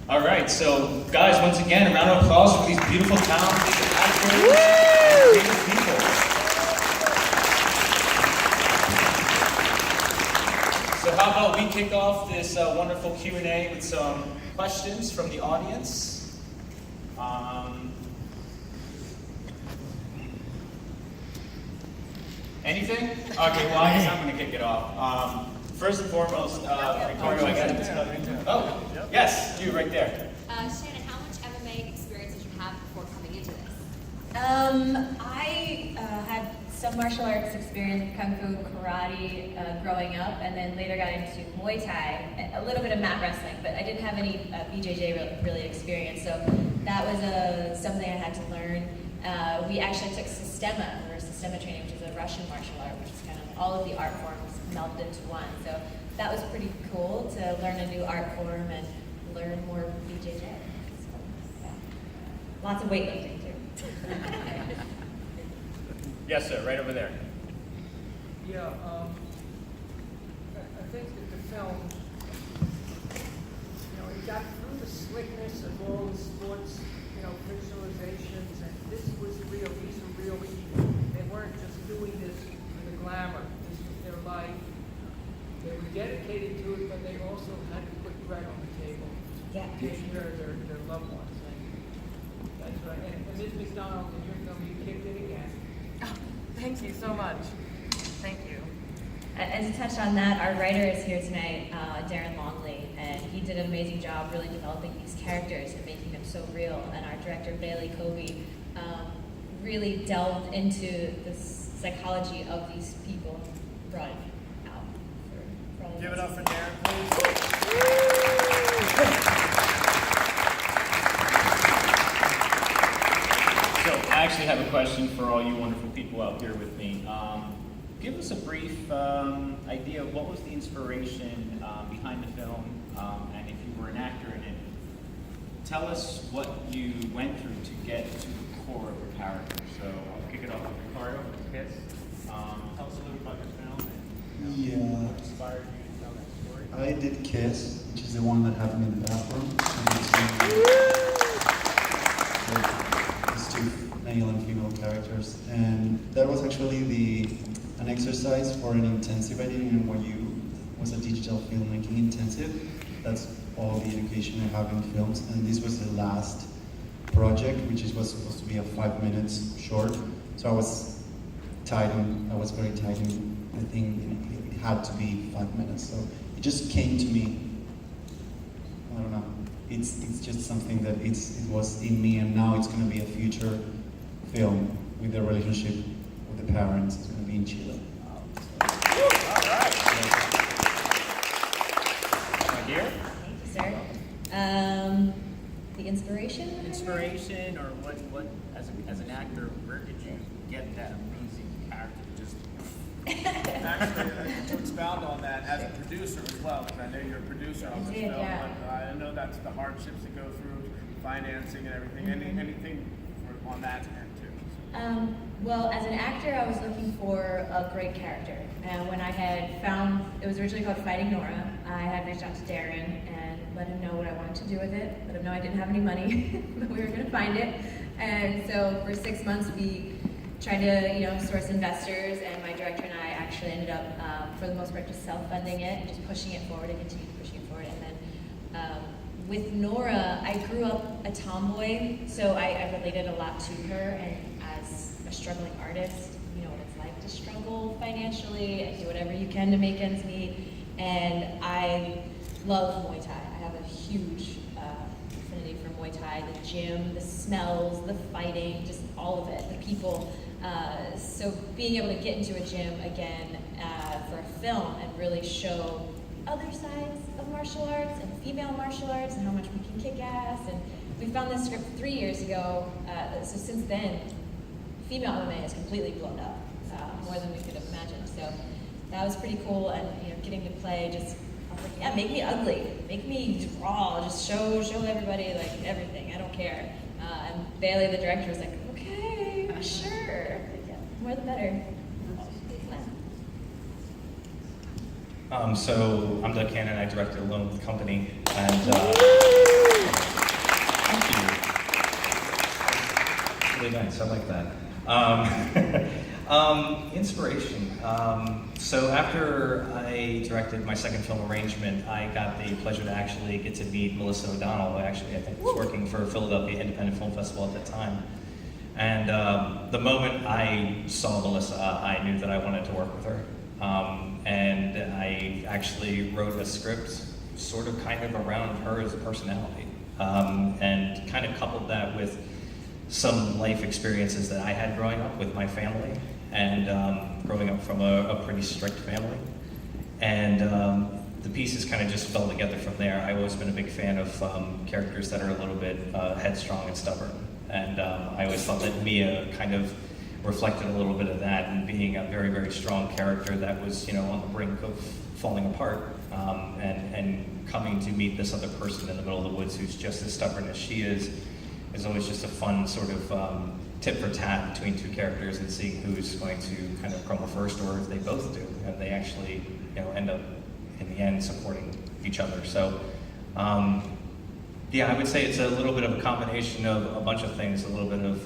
All right, so guys, once again, a round of applause for these beautiful, talented actors and creative people. So how about we kick off this wonderful Q&A with some questions from the audience. Anything? Okay, well, I guess I'm going to kick it off. First and foremost, Ricardo, I got it. Oh, yes, you right there. Shannon, how much MMA experience did you have before coming into this? I had some martial arts experience, kung fu, karate, growing up, and then later got into Muay Thai, a little bit of mat wrestling, but I didn't have any BJJ really experience, so that was something I had to learn. We actually took Sistema, or Sistema training, which is a Russian martial art, which is kind of all of the art forms melded into one. So that was pretty cool to learn a new art form and learn more BJJ. So, yeah. Lots of weightlifting too. Yes, sir, right over there. Yeah, I think that the film, it got through the slickness of all the sports, visualizations, and this was real. These are real people. They weren't just doing this for the glamour. This was their life. They were dedicated to it, but they also had to put bread on the table. Yeah. Take care of their loved ones. And that's right. And Ms. McDonald, in your film, you kicked it again. Oh, thank you so much. Thank you. And to touch on that, our writer is here tonight, Darren, and he did an amazing job really developing these characters and making them so real. And our director, Bailey Covey, really delved into the psychology of these people, brought it out for all of Give us. it up for Darren, please. So I actually have a question for all you wonderful people out here with me. Give us a brief idea of what was the inspiration behind the film, and if you were an actor in it, tell us what you went through to get to the core of the character. So I'll kick it off with Ricardo. Kiss. Tell us a little about your film and what inspired you to tell that story. I did Kiss, which is the one that happened in the bathroom. These two male and female characters, and that was actually an exercise for an intensive editing, and what was a digital filmmaking intensive. That's all the education I have in films, and this was the last project, which was supposed to be a 5 minutes short. So I was very tight, and I think it had to be 5 minutes. So it just came to me. I don't know. It's just something that it was in me, and now it's going to be a future film with the relationship with the parents. It's going to be in Chile. Here? Thank you, sir. The inspiration? Inspiration, or what as an actor, where did you get that amazing character? Just Actually, to expound on that, as a producer as well, because I know you're a producer on this did, film, yeah. but I know that's the hardships that go through financing and everything. Anything on that end too? Well, as an actor, I was looking for a great character. And when I had found, it was originally called Fighting Nora, I had reached out to Darren and let him know what I wanted to do with it. Let him know I didn't have any money, but we were going to find it. And so for 6 months, we tried to, source investors, and my director and I actually ended up, for the most part, just self-funding it and just pushing it forward and continued pushing it forward. And then with Nora, I grew up a tomboy, so I related a lot to her, and as a struggling artist, you know what it's like to struggle financially and do whatever you can to make ends meet. And I love Muay Thai. I have a huge affinity for Muay Thai, the gym, the smells, the fighting, just all of it, the people. So being able to get into a gym again for a film and really show other sides of martial arts and female martial arts and how much we can kick ass. And we found this script 3 years ago, so since then, female MMA has completely blown up, more than we could have imagined. So that was pretty cool, and getting to play just, I was like, yeah, make me ugly, make me raw, just show everybody like everything, I don't care. And Bailey, the director, was like, okay, sure, yeah, more the better. So I'm Doug Cannon, I directed Alone with Company, and Thank you. Really nice. I like that. Inspiration. So after I directed my second film, Arrangement, I got the pleasure to actually get to meet Melissa O'Donnell, who actually I think was working for Philadelphia Independent Film Festival at that time. And the moment I saw Melissa, I knew that I wanted to work with her. And I actually wrote a script sort of kind of around her as a personality, and kind of coupled that with some life experiences that I had growing up with my family, and growing up from a pretty strict family. And the pieces kind of just fell together from there. I've always been a big fan of characters that are a little bit headstrong and stubborn. And I always thought that Mia kind of reflected a little bit of that, and being a very, very strong character that was, on the brink of falling apart, and coming to meet this other person in the middle of the woods who's just as stubborn as she is always just a fun sort of tit for tat between two characters, and seeing who's going to kind of crumble first, or if they both do, and they actually, end up in the end supporting each other. So, yeah, I would say it's a little bit of a combination of a bunch of things, a little bit of,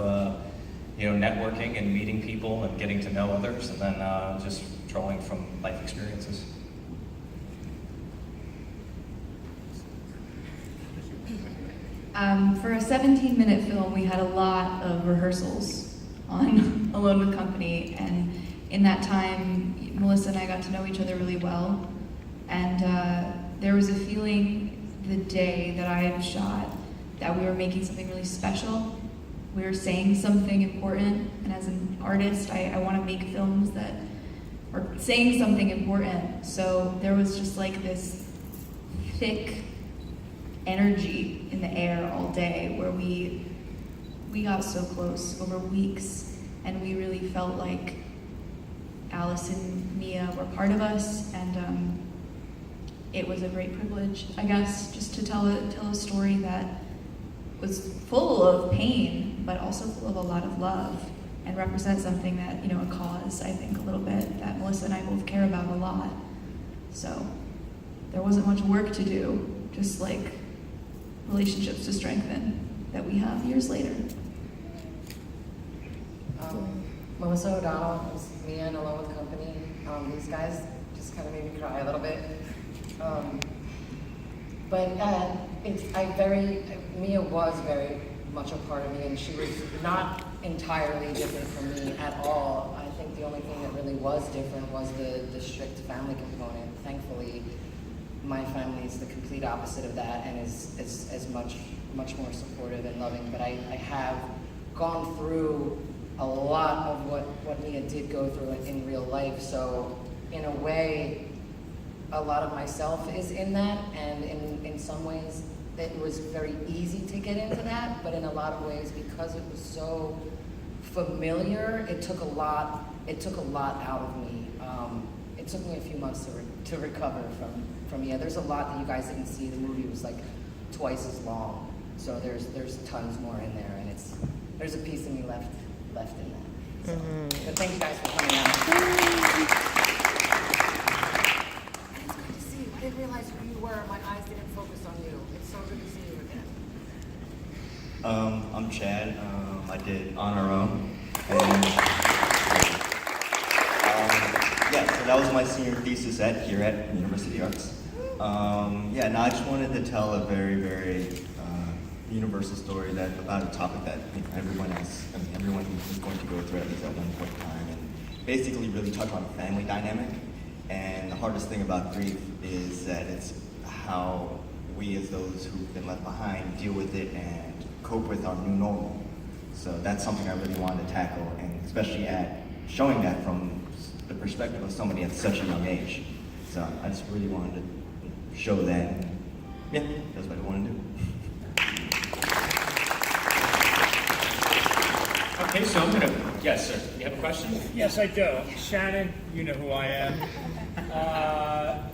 networking and meeting people and getting to know others, and then just drawing from life experiences. For a 17-minute film, we had a lot of rehearsals on Alone with Company, and in that time, Melissa and I got to know each other really well, and there was a feeling the day that I had shot that we were making something really special. We were saying something important, and as an artist, I want to make films that are saying something important. So there was just like this thick energy in the air all day, where we got so close over weeks, and we really felt like Alice and Mia were part of us, and it was a great privilege, I guess, just to tell a story that was full of pain, but also full of a lot of love, and represent something that, a cause, I think, a little bit, that Melissa and I both care about a lot. So there wasn't much work to do, just like relationships to strengthen that we have years later. Melissa O'Donnell, Mia and Alone with Company. These guys just kind of made me cry a little bit. Mia was very much a part of me, and she was not entirely different from me at all. I think the only thing that really was different was the strict family component. Thankfully, my family is the complete opposite of that, and is much more supportive and loving. But I have gone through a lot of what Mia did go through in real life. So in a way, a lot of myself is in that, and in some ways it was very easy to get into that, but in a lot of ways, because it was so familiar, it took a lot out of me. It took me a few months to recover from Mia. There's a lot that you guys didn't see. The movie was like twice as long, so there's tons more in there, and there's a piece of me left in that. So, But thank you guys for coming out. It's good to see you. I didn't realize who you were. My eyes didn't focus on you. It's so good to see you again. I'm Chad. I did On Our Own. And so that was my senior thesis here at University Arts. I just wanted to tell a very, very universal story about a topic that everyone is going to go through at least at one point in time, and basically really touch on family dynamic. And the hardest thing about grief is that it's how we, as those who've been left behind, deal with it and cope with our new normal. So that's something I really wanted to tackle, and especially at showing that from the perspective of somebody at such a young age. So I just really wanted to show that. Yeah, that's what I wanted to do. Okay, so yes, sir, you have a question? Yes, I do. Shannon, you know who I am.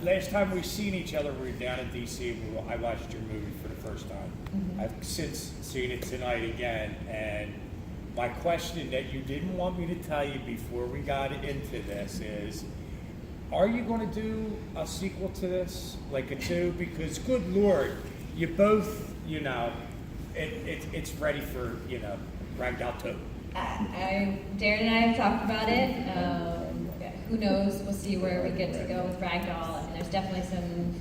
Last time we seen each other, we were down in DC. I watched your movie for the first time. I've since seen it tonight again, and my question that you didn't want me to tell you before we got into this is, are you going to do a sequel to this, like a 2? Because good Lord, you both, you know, it's ready for, you know, Ragdoll 2. Darren and I have talked about it. Who knows? We'll see where we get to go with Ragdoll. I mean, there's definitely some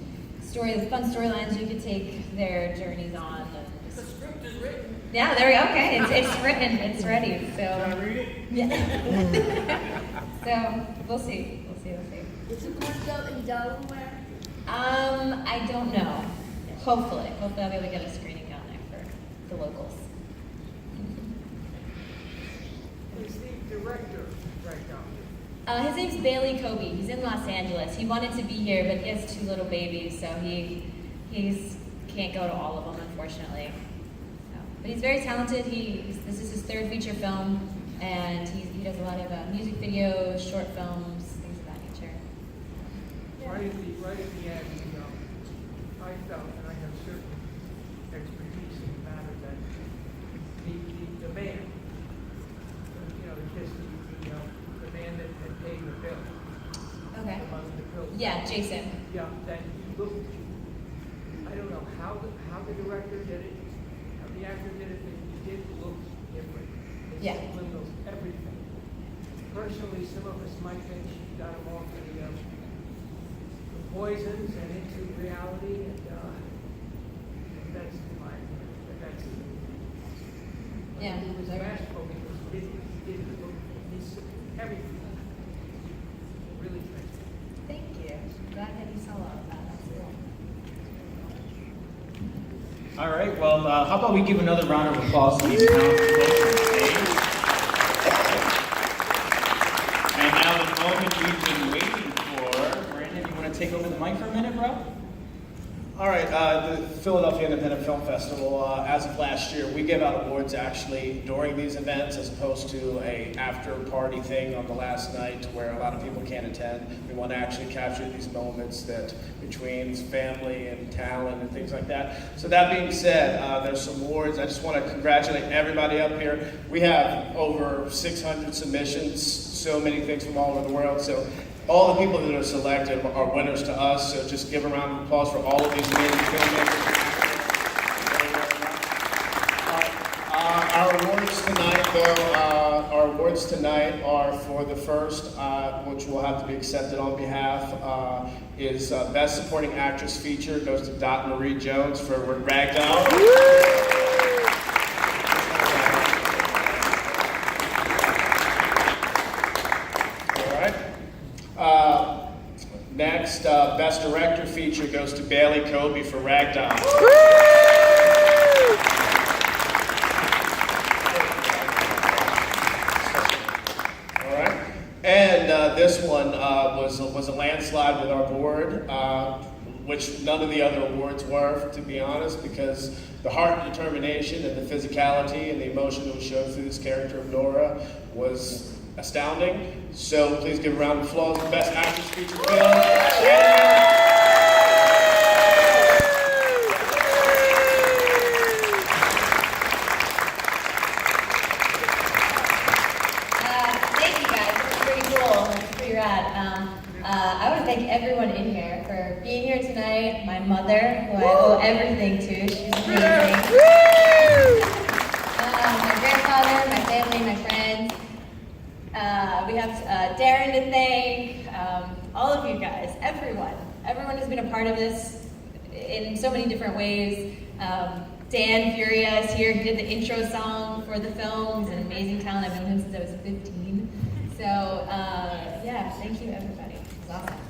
fun storylines you could take their journeys on. The script is written. Yeah, there we go. Okay, it's written. It's ready. So. Can I read it? Yeah. So we'll see. Is it going to go in Delaware? I don't know. Hopefully I'll be able to get a screening down there for the locals. Who's the director right now? His name's Bailey Kobe. He's in Los Angeles. He wanted to be here, but he has 2 little babies, so he can't go to all of them, unfortunately. So, but he's very talented. This is his 3rd feature film, and he does a lot of music videos, short films, things of that nature. Right at the end, you know, I felt, and I have certain expertise in the matter, that the man, you know, the man that paid the bill. Okay. Among the bills. Yeah, Jason. Yeah, that he looked, I don't know how the director did it, how the actor did it, but he did look different. It Yeah. subliminals everything. Personally, some of us might think she got him off the poisons and into reality, and that's my opinion. That's Yeah. He was masterful because he didn't look, he's everything. Really nice. Thank you. Glad that you saw all of that. That's cool. All right, well, how about we give another round of applause to these talented folks on stage. And now the moment we've been waiting for. Brandon, you want to take over the mic for a minute, bro? All right, the Philadelphia Independent Film Festival, as of last year, we give out awards actually during these events as opposed to a after-party thing on the last night where a lot of people can't attend. We want to actually capture these moments that between family and talent and things like that. So that being said, there's some awards. I just want to congratulate everybody up here. We have over 600 submissions, so many things from all over the world. So all the people that are selected are winners to us, so just give a round of applause for all of these amazing filmmakers. Our awards tonight are for the first, which will have to be accepted on behalf, is Best Supporting Actress Feature, goes to Dot Marie Jones for Ragdoll. Next, Best Director Feature goes to Bailey Kobe for Ragdoll. All right, and this one was a landslide with our board, which none of the other awards were, to be honest, because the heart and determination and the physicality and the emotion that was shown through this character of Nora was astounding. So please give a round of applause for Best Actress Feature Film, Shannon. Thank you guys. This is pretty cool. It's pretty rad. I want to thank everyone in here for being here tonight. My mother, who I owe everything to. She's amazing. My grandfather, my family, my friends. We have Darren to thank, all of you guys, everyone. Everyone has been a part of this in so many different ways. Dan Furia is here, he did the intro song for the film. He's an amazing talent. I've known him since I was 15. So, yeah, thank you everybody. It's awesome.